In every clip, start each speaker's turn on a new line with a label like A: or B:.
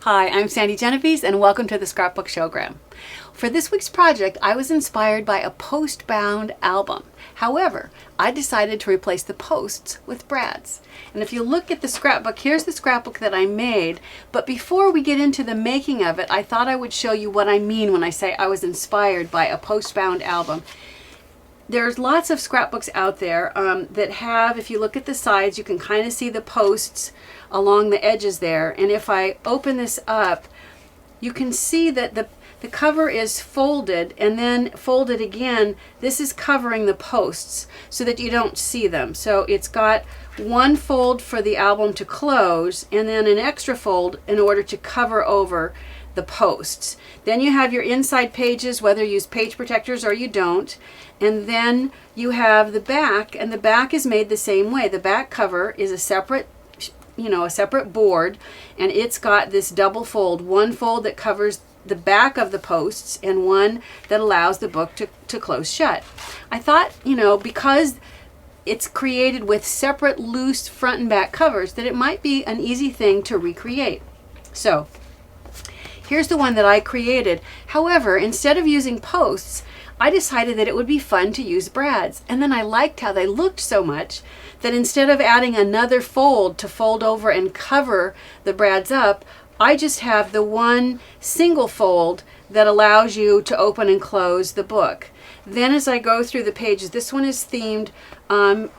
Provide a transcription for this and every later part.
A: Hi, I'm Sandi Genovese and welcome to the Scrapbook Showgram. For this week's project, I was inspired by a post-bound album. However, I decided to replace the posts with brads. And if you look at the scrapbook, here's the scrapbook that I made. But before we get into the making of it, I thought I would show you what I mean when I say I was inspired by a post-bound album. There's lots of scrapbooks out there that have, if you look at the sides, you can kind of see the posts along the edges there. And if I open this up, you can see that the cover is folded and then folded again. This is covering the posts so that you don't see them. So it's got one fold for the album to close and then an extra fold in order to cover over the posts. Then you have your inside pages, whether you use page protectors or you don't. And then you have the back, and the back is made the same way. The back cover is a separate board, and it's got this double fold, one fold that covers the back of the posts and one that allows the book to close shut. I thought, because it's created with separate loose front and back covers, that it might be an easy thing to recreate. So here's the one that I created. However, instead of using posts, I decided that it would be fun to use brads. And then I liked how they looked so much that instead of adding another fold to fold over and cover the brads up, I just have the one single fold that allows you to open and close the book. Then as I go through the pages, this one is themed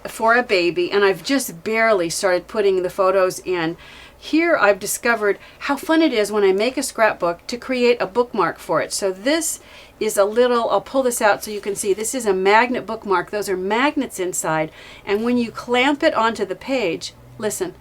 A: for a baby, and I've just barely started putting the photos in. Here I've discovered how fun it is when I make a scrapbook to create a bookmark for it. So this is I'll pull this out so you can see, this is a magnet bookmark. Those are magnets inside, and when you clamp it onto the page, listen,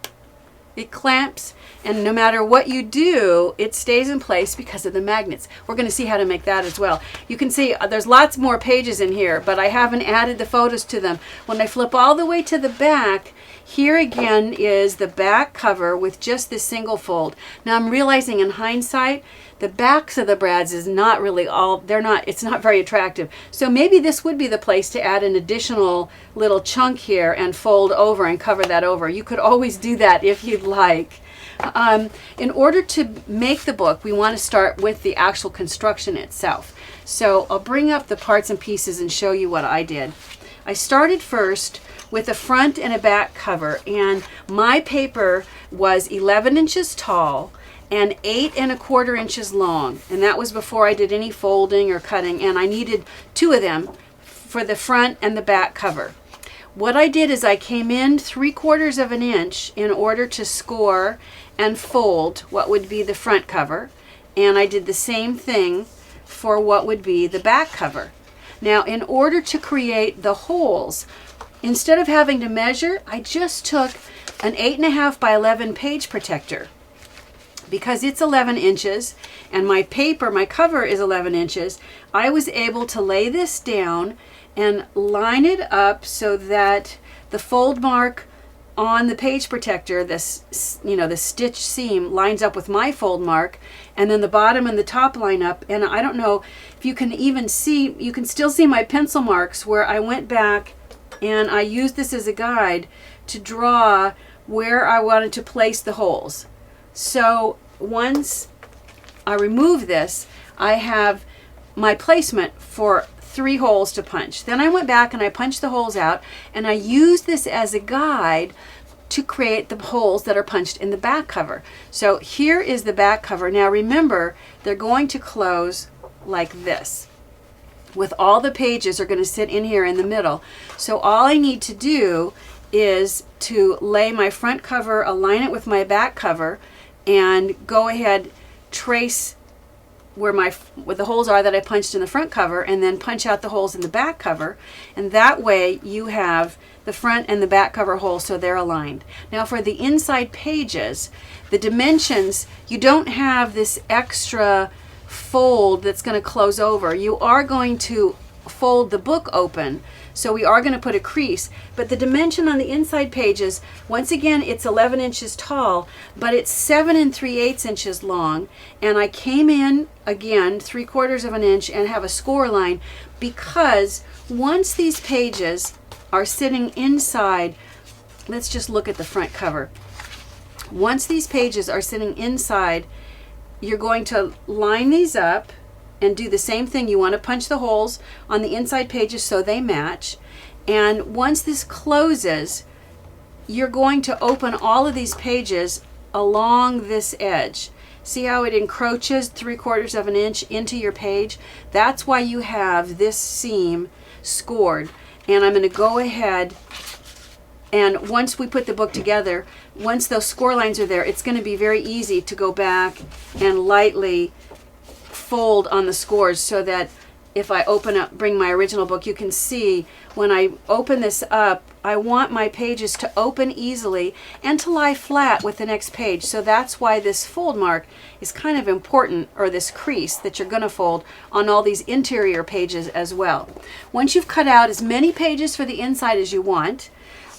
A: it clamps, and no matter what you do, it stays in place because of the magnets. We're going to see how to make that as well. You can see there's lots more pages in here, but I haven't added the photos to them. When I flip all the way to the back, here again is the back cover with just this single fold. Now I'm realizing in hindsight, the backs of the brads is not really it's not very attractive. So maybe this would be the place to add an additional little chunk here and fold over and cover that over. You could always do that if you'd like. In order to make the book, we want to start with the actual construction itself. So I'll bring up the parts and pieces and show you what I did. I started first with a front and a back cover, and my paper was 11 inches tall and 8 1/4 inches long, and that was before I did any folding or cutting, and I needed 2 of them for the front and the back cover. What I did is I came in 3/4 of an inch in order to score and fold what would be the front cover, and I did the same thing for what would be the back cover. Now, in order to create the holes, instead of having to measure, I just took an 8.5 by 11 page protector. Because it's 11 inches and my cover is 11 inches, I was able to lay this down and line it up so that the fold mark on the page protector, the stitch seam lines up with my fold mark, and then the bottom and the top line up. And I don't know if you can even see, you can still see my pencil marks where I went back and I used this as a guide to draw where I wanted to place the holes. So once I remove this, I have my placement for 3 holes to punch. Then I went back and I punched the holes out, and I used this as a guide to create the holes that are punched in the back cover. So here is the back cover. Now remember, they're going to close like this, with all the pages are going to sit in here in the middle. So all I need to do is to lay my front cover, align it with my back cover, and go ahead, trace where the holes are that I punched in the front cover, and then punch out the holes in the back cover, and that way you have the front and the back cover holes so they're aligned. Now for the inside pages, the dimensions, you don't have this extra fold that's going to close over. You are going to fold the book open, so we are going to put a crease, but the dimension on the inside pages, once again, it's 11 inches tall, but it's 7 3/8 inches long, and I came in again 3/4 of an inch and have a score line, because once these pages are sitting inside, let's just look at the front cover. Once these pages are sitting inside you're going to line these up and do the same thing. You want to punch the holes on the inside pages so they match. And once this closes, you're going to open all of these pages along this edge. See how it encroaches 3/4 of an inch into your page? That's why you have this seam scored. And I'm going to go ahead, and once we put the book together, once those score lines are there, it's going to be very easy to go back and lightly fold on the scores, so that if I bring my original book, you can see when I open this up, I want my pages to open easily and to lie flat with the next page. So that's why this fold mark is kind of important, or this crease that you're going to fold on all these interior pages as well. Once you've cut out as many pages for the inside as you want,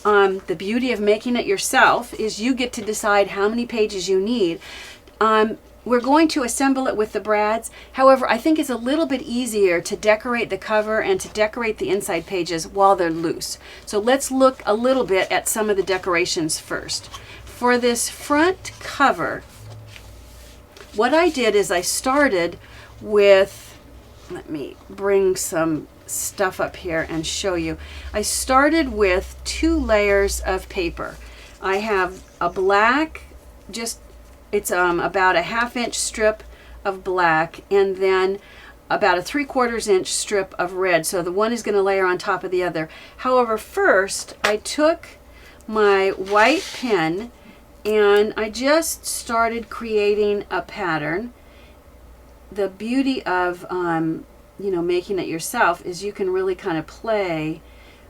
A: the beauty of making it yourself is you get to decide how many pages you need. We're going to assemble it with the brads. However, I think it's a little bit easier to decorate the cover and to decorate the inside pages while they're loose. So let's look a little bit at some of the decorations first. For this front cover, what I did is I started with, let me bring some stuff up here and show you. I started with 2 layers of paper. I have a black, it's about a 1/2 inch strip of black, and then about a 3/4 inch strip of red. So the one is going to layer on top of the other. However, first I took my white pen and I just started creating a pattern. The beauty of making it yourself is you can really kind of play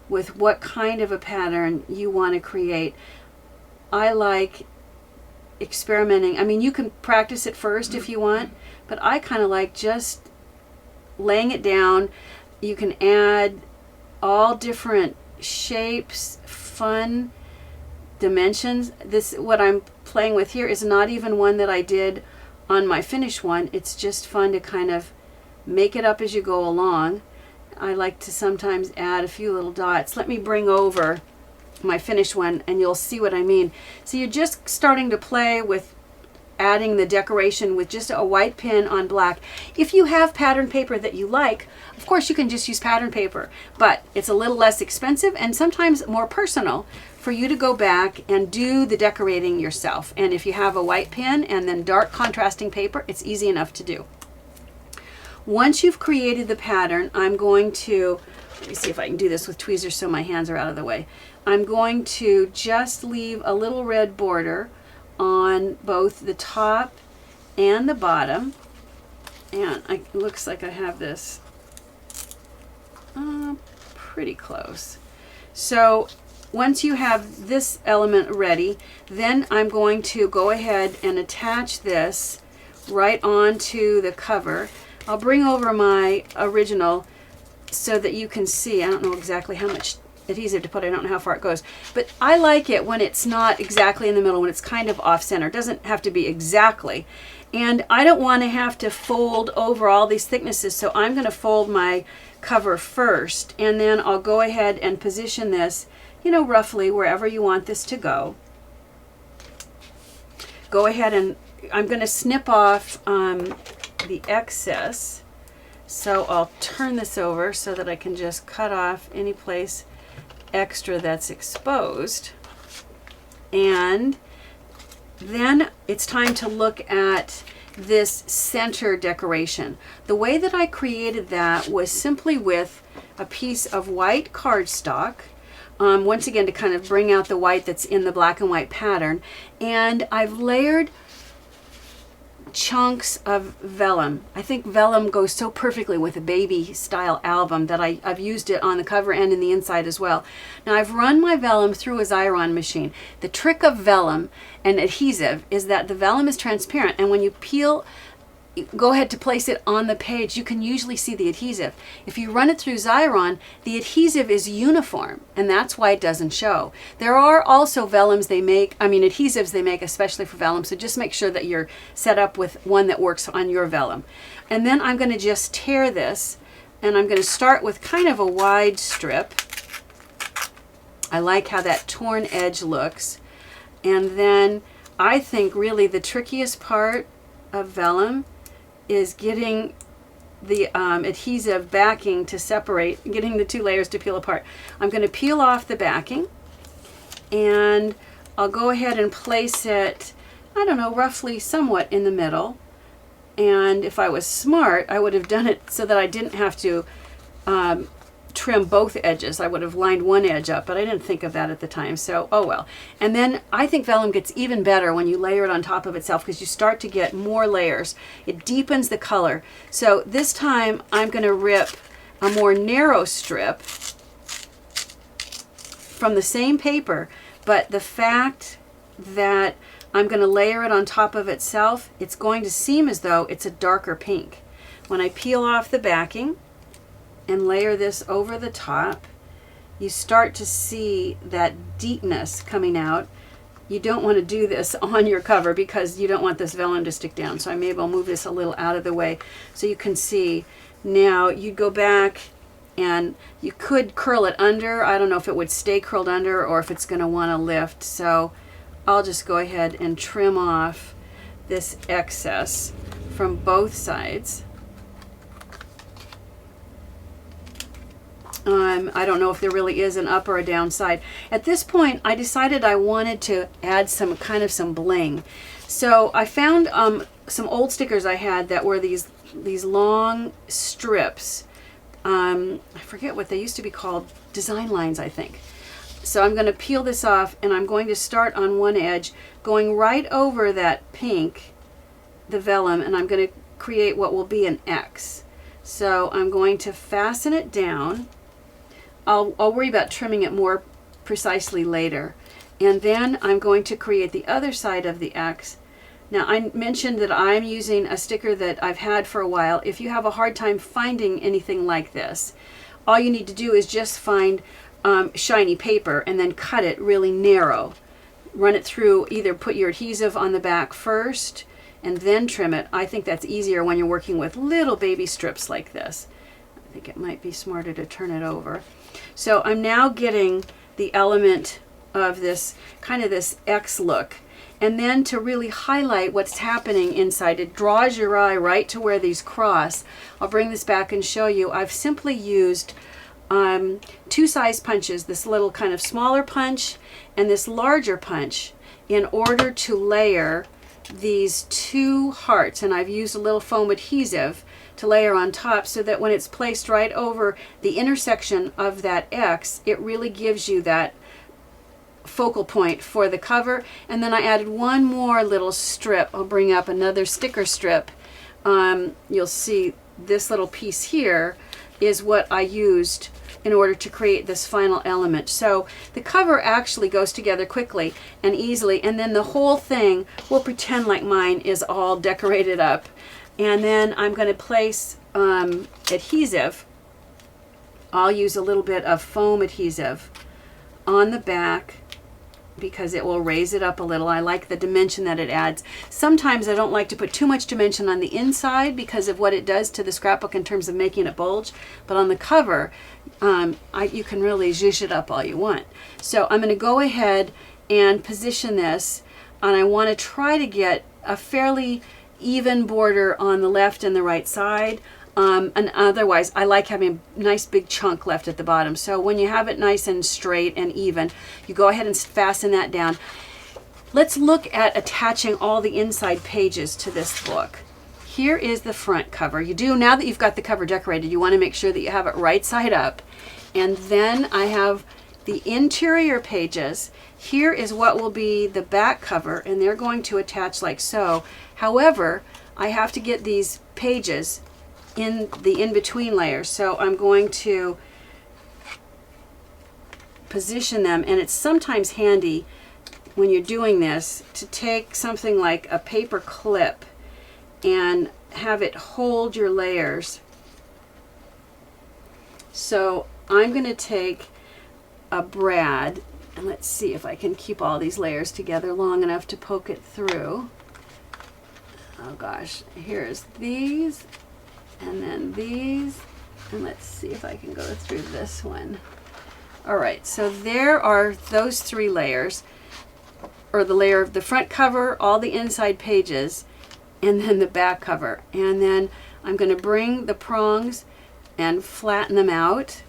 A: with what kind of a pattern you want to create. I like experimenting. I mean, you can practice it first if you want, but I kind of like just laying it down. You can add all different shapes, fun dimensions. What I'm playing with here is not even one that I did on my finished one. It's just fun to kind of make it up as you go along. I like to sometimes add a few little dots. Let me bring over my finished one and you'll see what I mean. So you're just starting to play with adding the decoration with just a white pen on black. If you have pattern paper that you like, of course you can just use pattern paper, but it's a little less expensive and sometimes more personal for you to go back and do the decorating yourself. And if you have a white pen and then dark contrasting paper, it's easy enough to do. Once you've created the pattern, I'm going to, let me see if I can do this with tweezers so my hands are out of the way. I'm going to just leave a little red border on both the top and the bottom. And it looks like I have this pretty close. So once you have this element ready, then I'm going to go ahead and attach this right onto the cover. I'll bring over my original so that you can see. I don't know exactly how much adhesive to put. I don't know how far it goes, but I like it when it's not exactly in the middle, when it's kind of off center. It doesn't have to be exactly. And I don't want to have to fold over all these thicknesses, so I'm going to fold my cover first, and then I'll go ahead and position this, roughly wherever you want this to go. Go ahead and I'm going to snip off the excess. So I'll turn this over so that I can just cut off any place extra that's exposed. And then it's time to look at this center decoration. The way that I created that was simply with a piece of white cardstock, once again to kind of bring out the white that's in the black and white pattern, and I've layered chunks of vellum. I think vellum goes so perfectly with a baby style album that I've used it on the cover and in the inside as well. Now I've run my vellum through a Xyron machine. The trick of vellum and adhesive is that the vellum is transparent, and when you go ahead to place it on the page, you can usually see the adhesive. If you run it through Xyron, the adhesive is uniform, and that's why it doesn't show. There are also vellums adhesives they make especially for vellum, so just make sure that you're set up with one that works on your vellum. And then I'm going to just tear this, and I'm going to start with kind of a wide strip. I like how that torn edge looks. And then I think really the trickiest part of vellum is getting the adhesive backing to separate, getting the two layers to peel apart. I'm going to peel off the backing, and I'll go ahead and place it, I don't know, roughly somewhat in the middle. And if I was smart, I would have done it so that I didn't have to trim both edges. I would have lined one edge up, but I didn't think of that at the time, so oh well. And then I think vellum gets even better when you layer it on top of itself, because you start to get more layers. It deepens the color. So this time I'm going to rip a more narrow strip from the same paper, but the fact that I'm going to layer it on top of itself, it's going to seem as though it's a darker pink. When I peel off the backing and layer this over the top, you start to see that deepness coming out. You don't want to do this on your cover because you don't want this vellum to stick down. So I maybe I'll move this a little out of the way so you can see. Now you go back and you could curl it under. I don't know if it would stay curled under or if it's going to want to lift. So I'll just go ahead and trim off this excess from both sides. I don't know if there really is an up or a down side. At this point, I decided I wanted to add some bling. So I found some old stickers I had that were these long strips. I forget what they used to be called, design lines, I think. So I'm going to peel this off, and I'm going to start on one edge, going right over that pink, the vellum, and I'm going to create what will be an X. So I'm going to fasten it down. I'll worry about trimming it more precisely later. And then I'm going to create the other side of the X. Now I mentioned that I'm using a sticker that I've had for a while. If you have a hard time finding anything like this, all you need to do is just find shiny paper and then cut it really narrow. Run it through, either put your adhesive on the back first and then trim it. I think that's easier when you're working with little baby strips like this. I think it might be smarter to turn it over. So I'm now getting the element of this kind of this X look. And then to really highlight what's happening inside, it draws your eye right to where these cross. I'll bring this back and show you. I've simply used two size punches, this little kind of smaller punch and this larger punch, in order to layer these two hearts. And I've used a little foam adhesive to layer on top so that when it's placed right over the intersection of that X, it really gives you that focal point for the cover. And then I added one more little strip. I'll bring up another sticker strip. You'll see this little piece here is what I used in order to create this final element. So the cover actually goes together quickly and easily, and then the whole thing, we'll pretend like mine is all decorated up. And then I'm going to place adhesive. I'll use a little bit of foam adhesive on the back because it will raise it up a little. I like the dimension that it adds. Sometimes I don't like to put too much dimension on the inside because of what it does to the scrapbook in terms of making it bulge. But on the cover, you can really zhuzh it up all you want. So I'm going to go ahead and position this, and I want to try to get a fairly even border on the left and the right side. And otherwise, I like having a nice big chunk left at the bottom. So when you have it nice and straight and even, you go ahead and fasten that down. Let's look at attaching all the inside pages to this book. Here is the front cover. You do, now that you've got the cover decorated, you want to make sure that you have it right side up. And then I have the interior pages. Here is what will be the back cover, and they're going to attach like so. However, I have to get these pages in the in-between layers, so I'm going to position them, and it's sometimes handy when you're doing this to take something like a paper clip and have it hold your layers. So I'm going to take a brad, and let's see if I can keep all these layers together long enough to poke it through. Oh gosh, here's these, and then these, and let's see if I can go through this one. All right, so there are those three layers, or the layer of the front cover, all the inside pages, and then the back cover. And then I'm going to bring the prongs and flatten them out.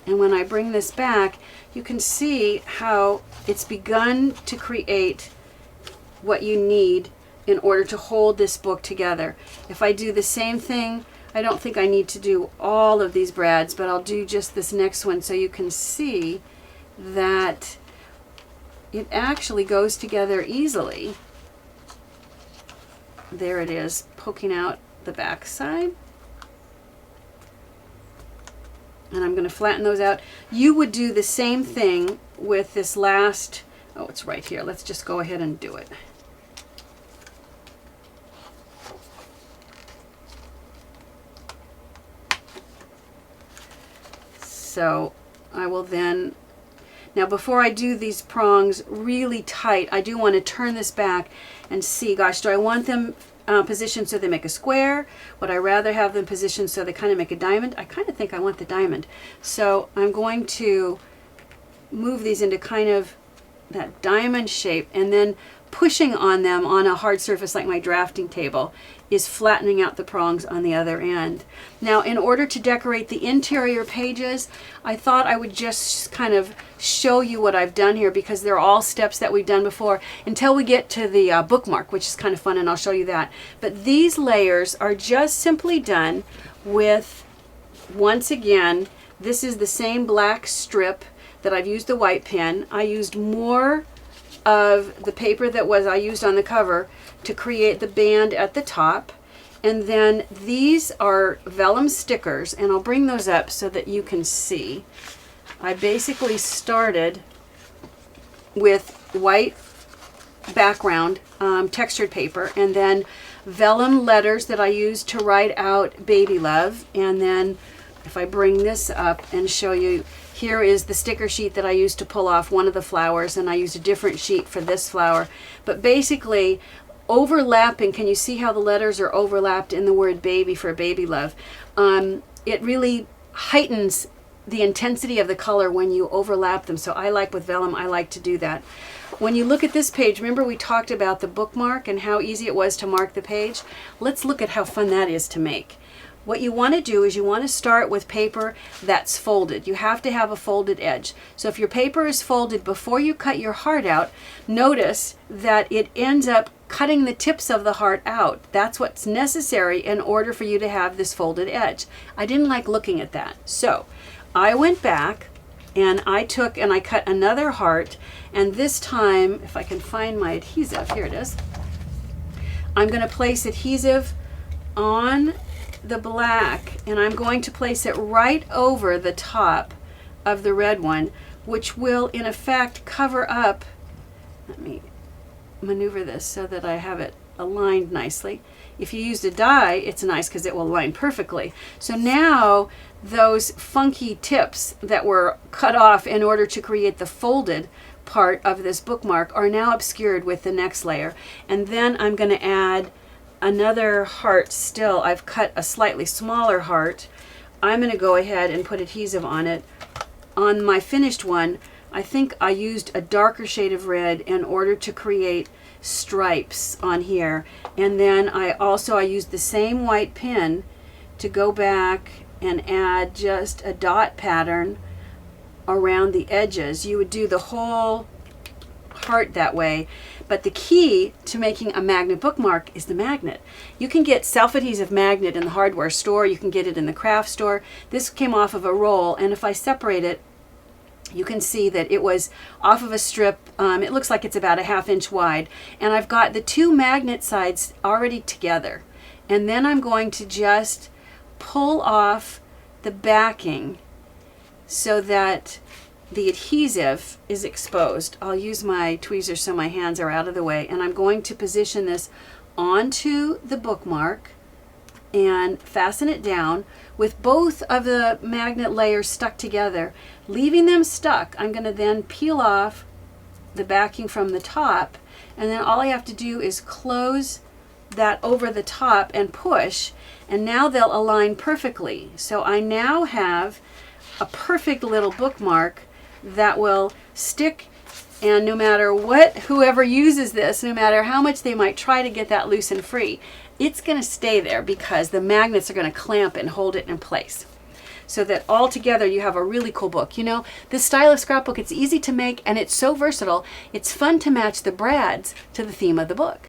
A: And when I bring this back, you can see how it's begun to create what you need in order to hold this book together. If I do the same thing, I don't think I need to do all of these brads, but I'll do just this next one so you can see that it actually goes together easily. There it is, poking out the back side. And I'm going to flatten those out. You would do the same thing with this last, oh, it's right here. Let's just go ahead and do it. So I will then, now before I do these prongs really tight, I do want to turn this back and see, gosh, do I want them positioned so they make a square? Would I rather have them positioned so they kind of make a diamond? I kind of think I want the diamond. So I'm going to move these into kind of that diamond shape, and then pushing on them on a hard surface like my drafting table is flattening out the prongs on the other end. Now, in order to decorate the interior pages, I thought I would just kind of show you what I've done here, because they're all steps that we've done before until we get to the bookmark, which is kind of fun, and I'll show you that. But these layers are just simply done with, once again, this is the same black strip that I've used the white pen. I used more of the paper that I used on the cover to create the band at the top. And then these are vellum stickers, and I'll bring those up so that you can see. I basically started with white background textured paper, and then vellum letters that I used to write out baby love. And then if I bring this up and show you, here is the sticker sheet that I used to pull off one of the flowers, and I used a different sheet for this flower. But basically overlapping, can you see how the letters are overlapped in the word baby for baby love? It really heightens the intensity of the color when you overlap them. So I like, with vellum, I like to do that. When you look at this page, remember we talked about the bookmark and how easy it was to mark the page? Let's look at how fun that is to make. What you want to do is you want to start with paper that's folded. You have to have a folded edge. So if your paper is folded before you cut your heart out, notice that it ends up cutting the tips of the heart out. That's what's necessary in order for you to have this folded edge. I didn't like looking at that. So I went back and I took and I cut another heart, and this time, if I can find my adhesive, here it is. I'm going to place adhesive on the black, and I'm going to place it right over the top of the red one, which will in effect cover up. Let me maneuver this so that I have it aligned nicely. If you used a die, it's nice because it will align perfectly. So now those funky tips that were cut off in order to create the folded part of this bookmark are now obscured with the next layer. And then I'm going to add another heart still. I've cut a slightly smaller heart. I'm going to go ahead and put adhesive on it. On my finished one, I think I used a darker shade of red in order to create stripes on here. And then I used the same white pen to go back and add just a dot pattern around the edges. You would do the whole heart that way. But the key to making a magnet bookmark is the magnet. You can get self-adhesive magnet in the hardware store. You can get it in the craft store. This came off of a roll, and if I separate it, you can see that it was off of a strip. It looks like it's about a 1/2 inch wide. And I've got the two magnet sides already together. And then I'm going to just pull off the backing so that the adhesive is exposed. I'll use my tweezers so my hands are out of the way, and I'm going to position this onto the bookmark and fasten it down with both of the magnet layers stuck together. Leaving them stuck, I'm going to then peel off the backing from the top, and then all I have to do is close that over the top and push, and now they'll align perfectly. So I now have a perfect little bookmark that will stick And no matter what, whoever uses this, no matter how much they might try to get that loose and free, it's going to stay there because the magnets are going to clamp and hold it in place. So that all together you have a really cool book. You know, this style of scrapbook, it's easy to make and it's so versatile. It's fun to match the brads to the theme of the book.